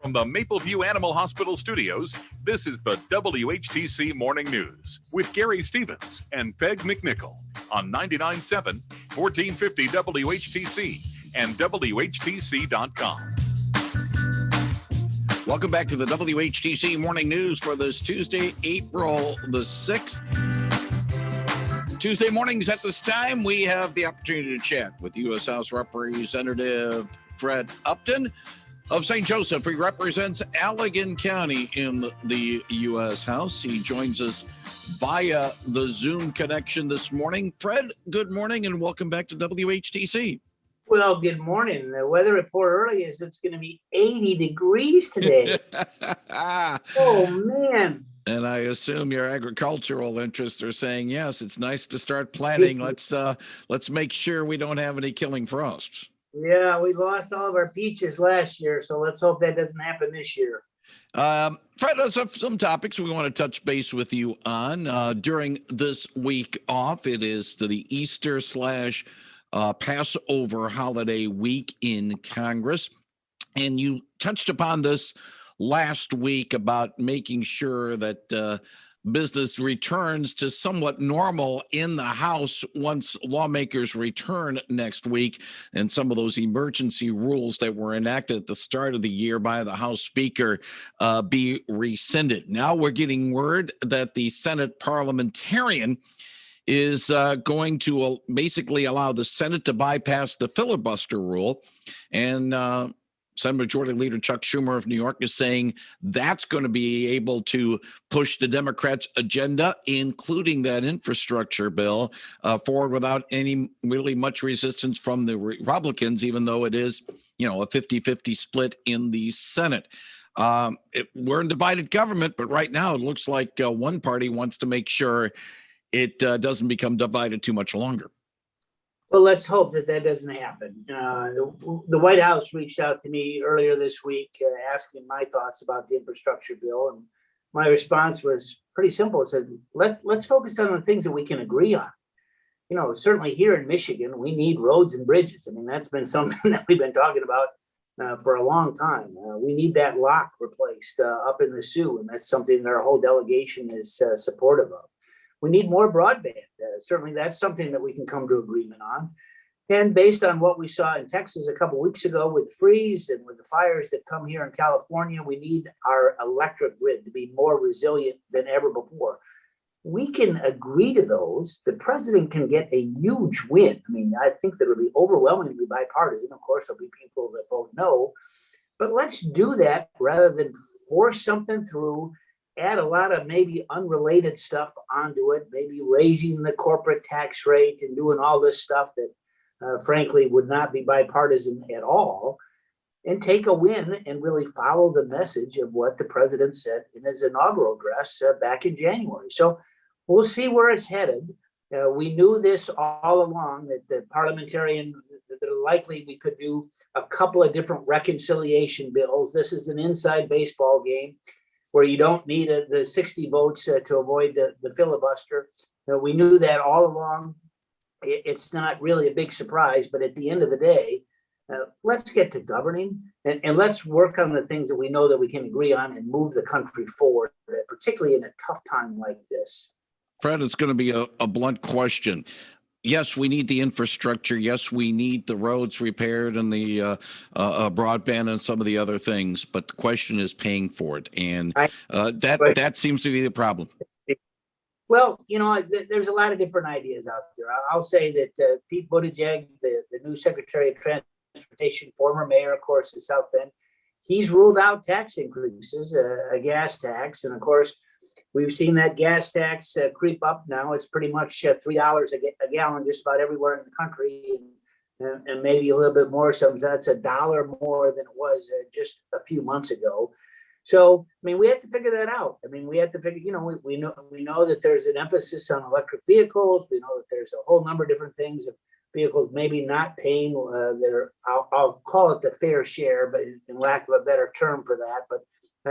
From the Mapleview Animal Hospital studios, this is the WHTC Morning News with Gary Stevens and Peg McNichol on 99.7, 1450 WHTC and WHTC.com. Welcome back to the WHTC Morning News for this Tuesday, April the 6th. Tuesday mornings at this time, we have the opportunity to chat with U.S. House Representative Fred Upton of St. Joseph. He represents Allegan County in the U.S. House. He joins us via the Zoom connection this morning. Fred, good morning and welcome back to WHTC. Well, good morning. The weather report early is it's going to be 80 degrees today. Oh, man. And I assume your agricultural interests are saying, yes, it's nice to start planting. Let's make sure we don't have any killing frosts. Yeah, we lost all of our peaches last year, so let's hope that doesn't happen this year. Fred, there's some topics we want to touch base with you on. During this week off, it is the Easter / Passover holiday week in Congress. And you touched upon this last week about making sure that business returns to somewhat normal in the House once lawmakers return next week, and some of those emergency rules that were enacted at the start of the year by the House Speaker be rescinded. Now we're getting word that the Senate parliamentarian is going to basically allow the Senate to bypass the filibuster rule, and Senate Majority Leader Chuck Schumer of New York is saying that's going to be able to push the Democrats' agenda, including that infrastructure bill, forward without any really much resistance from the Republicans, even though it is, a 50-50 split in the Senate. We're in divided government, but right now it looks like one party wants to make sure it doesn't become divided too much longer. Well, let's hope that doesn't happen. The White House reached out to me earlier this week asking my thoughts about the infrastructure bill, and my response was pretty simple. It said, let's focus on the things that we can agree on. Certainly here in Michigan, we need roads and bridges. I mean, that's been something that we've been talking about for a long time. We need that lock replaced up in the Sioux, and that's something that our whole delegation is supportive of. We need more broadband. Certainly that's something that we can come to agreement on. And based on what we saw in Texas a couple of weeks ago with freeze and with the fires that come here in California, we need our electric grid to be more resilient than ever before. We can agree to those. The president can get a huge win. I mean, I think that it'll be overwhelmingly bipartisan. Of course, there'll be people that vote no. But let's do that rather than force something through, add a lot of maybe unrelated stuff onto it, maybe raising the corporate tax rate and doing all this stuff that frankly would not be bipartisan at all, and take a win and really follow the message of what the president said in his inaugural address back in January. So we'll see where it's headed. We knew this all along, that the parliamentarian, that likely we could do a couple of different reconciliation bills. This is an inside baseball game where you don't need the 60 votes to avoid the filibuster. We knew that all along. It's not really a big surprise, but at the end of the day, let's get to governing and let's work on the things that we know that we can agree on and move the country forward, particularly in a tough time like this. Fred, it's going to be a blunt question. Yes, we need the infrastructure. Yes, we need the roads repaired and the broadband and some of the other things. But the question is paying for it, and that seems to be the problem. Well, there's a lot of different ideas out there. I'll say that Pete Buttigieg, the new Secretary of Transportation, former mayor, of course, of South Bend, he's ruled out tax increases, a gas tax, and of course, we've seen that gas tax creep up now. It's pretty much $3 a gallon just about everywhere in the country, and maybe a little bit more. So that's $1 more than it was just a few months ago. So, I mean, we have to figure that out. I mean, we have to figure, we know that there's an emphasis on electric vehicles. We know that there's a whole number of different things of vehicles maybe not paying their, I'll call it the fair share, but in lack of a better term for that, but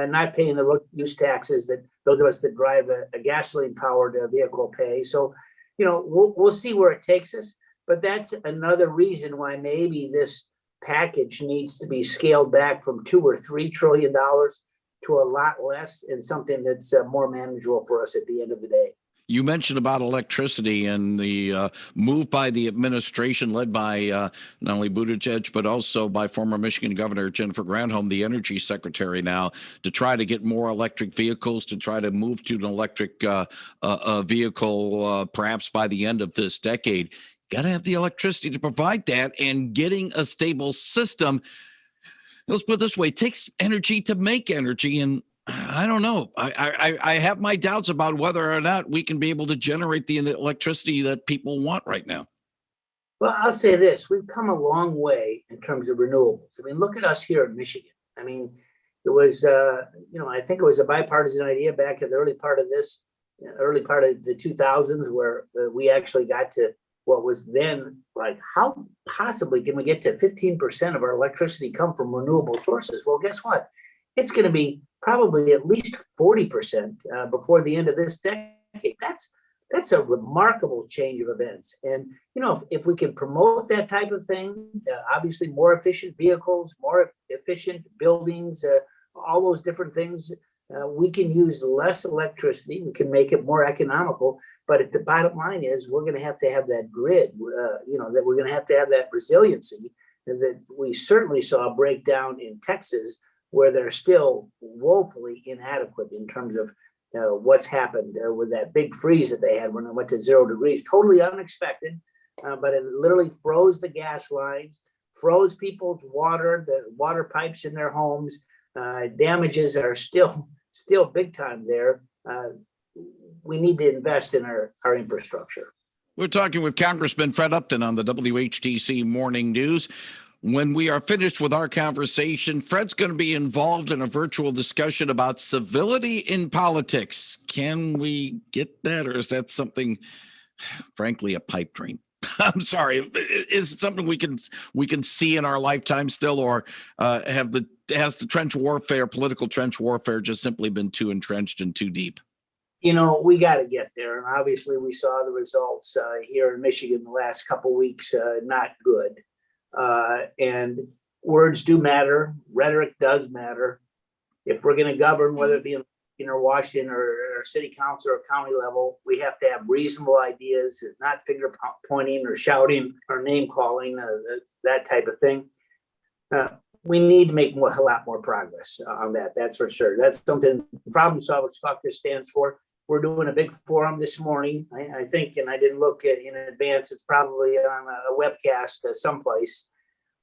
not paying the road use taxes that those of us that drive a gasoline-powered vehicle pay. So, we'll see where it takes us. But that's another reason why maybe this package needs to be scaled back from $2 or $3 trillion to a lot less, and something that's more manageable for us at the end of the day. You mentioned about electricity and the move by the administration led by not only Buttigieg, but also by former Michigan Governor Jennifer Granholm, the energy secretary now, to try to get more electric vehicles, to try to move to an electric vehicle perhaps by the end of this decade. Got to have the electricity to provide that, and getting a stable system. Let's put it this way, it takes energy to make energy, and I don't know. I have my doubts about whether or not we can be able to generate the electricity that people want right now. Well, I'll say this, we've come a long way in terms of renewables. I mean, look at us here in Michigan. I mean, it was, I think it was a bipartisan idea back in the early part of the 2000s, where we actually got to what was then like, how possibly can we get to 15% of our electricity come from renewable sources? Well, guess what? It's going to be probably at least 40% before the end of this decade. That's a remarkable change of events. And, if we can promote that type of thing, obviously more efficient vehicles, more efficient buildings, all those different things, we can use less electricity. We can make it more economical. But if the bottom line is we're going to have that grid, that we're going to have that resiliency, and that we certainly saw a breakdown in Texas, where they're still woefully inadequate in terms of what's happened with that big freeze that they had when it went to 0 degrees. Totally unexpected, but it literally froze the gas lines, froze people's water, the water pipes in their homes. Damages are still big time there. We need to invest in our infrastructure. We're talking with Congressman Fred Upton on the WHTC Morning News. When we are finished with our conversation, Fred's going to be involved in a virtual discussion about civility in politics. Can we get that, or is that something, frankly, a pipe dream? I'm sorry. Is it something we can see in our lifetime still, or has the trench warfare, political trench warfare, just simply been too entrenched and too deep? We got to get there. And obviously we saw the results here in Michigan the last couple of weeks, not good. And words do matter. Rhetoric does matter. If we're going to govern, whether it be in Washington or city council or county level, we have to have reasonable ideas, not finger pointing or shouting or name calling, that type of thing. We need to make a lot more progress on that. That's for sure. That's something the Problem Solvers Caucus stands for. We're doing a big forum this morning. I think, and I didn't look at in advance, it's probably on a webcast someplace.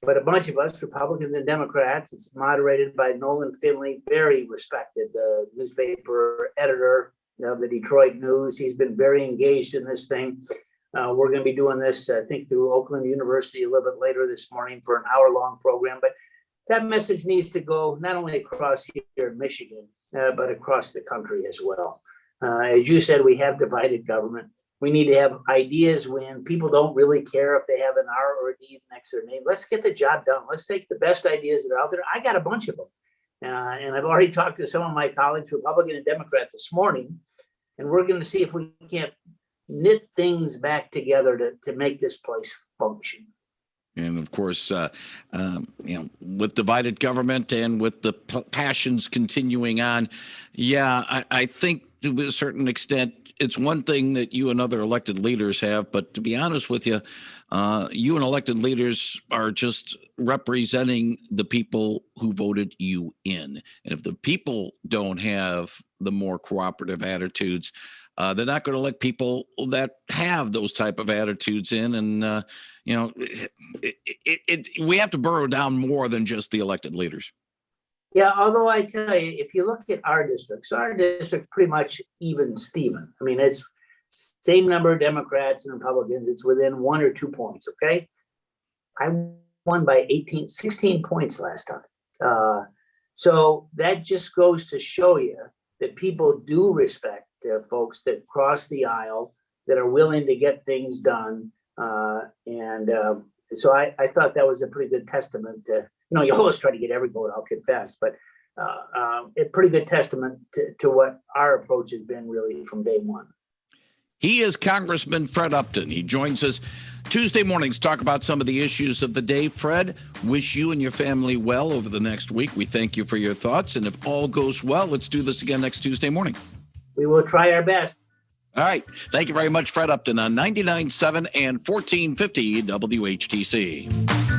But a bunch of us, Republicans and Democrats, it's moderated by Nolan Finley, very respected newspaper editor of the Detroit News. He's been very engaged in this thing. We're going to be doing this, I think, through Oakland University a little bit later this morning for an hour-long program. But that message needs to go not only across here in Michigan, but across the country as well. As you said, we have divided government. We need to have ideas when people don't really care if they have an R or a D next to their name. Let's get the job done. Let's take the best ideas that are out there. I got a bunch of them. And I've already talked to some of my colleagues, Republican and Democrat, this morning. And we're going to see if we can't knit things back together to make this place function. And of course, with divided government and with the passions continuing on, I think to a certain extent, it's one thing that you and other elected leaders have, but to be honest with you, you and elected leaders are just representing the people who voted you in. And if the people don't have the more cooperative attitudes, they're not going to let people that have those type of attitudes in. And, we have to burrow down more than just the elected leaders. Yeah, although I tell you, if you look at our district pretty much even Steven. I mean, it's same number of Democrats and Republicans. It's within 1 or 2 points, okay? I won by 16 points last time. So that just goes to show you that people do respect folks that cross the aisle, that are willing to get things done. So I thought that was a pretty good testament to, you always try to get every vote, I'll confess, but a pretty good testament to what our approach has been really from day one. He is Congressman Fred Upton. He joins us Tuesday mornings to talk about some of the issues of the day. Fred, wish you and your family well over the next week. We thank you for your thoughts. And if all goes well, let's do this again next Tuesday morning. We will try our best. All right. Thank you very much, Fred Upton, on 99.7 and 1450 WHTC.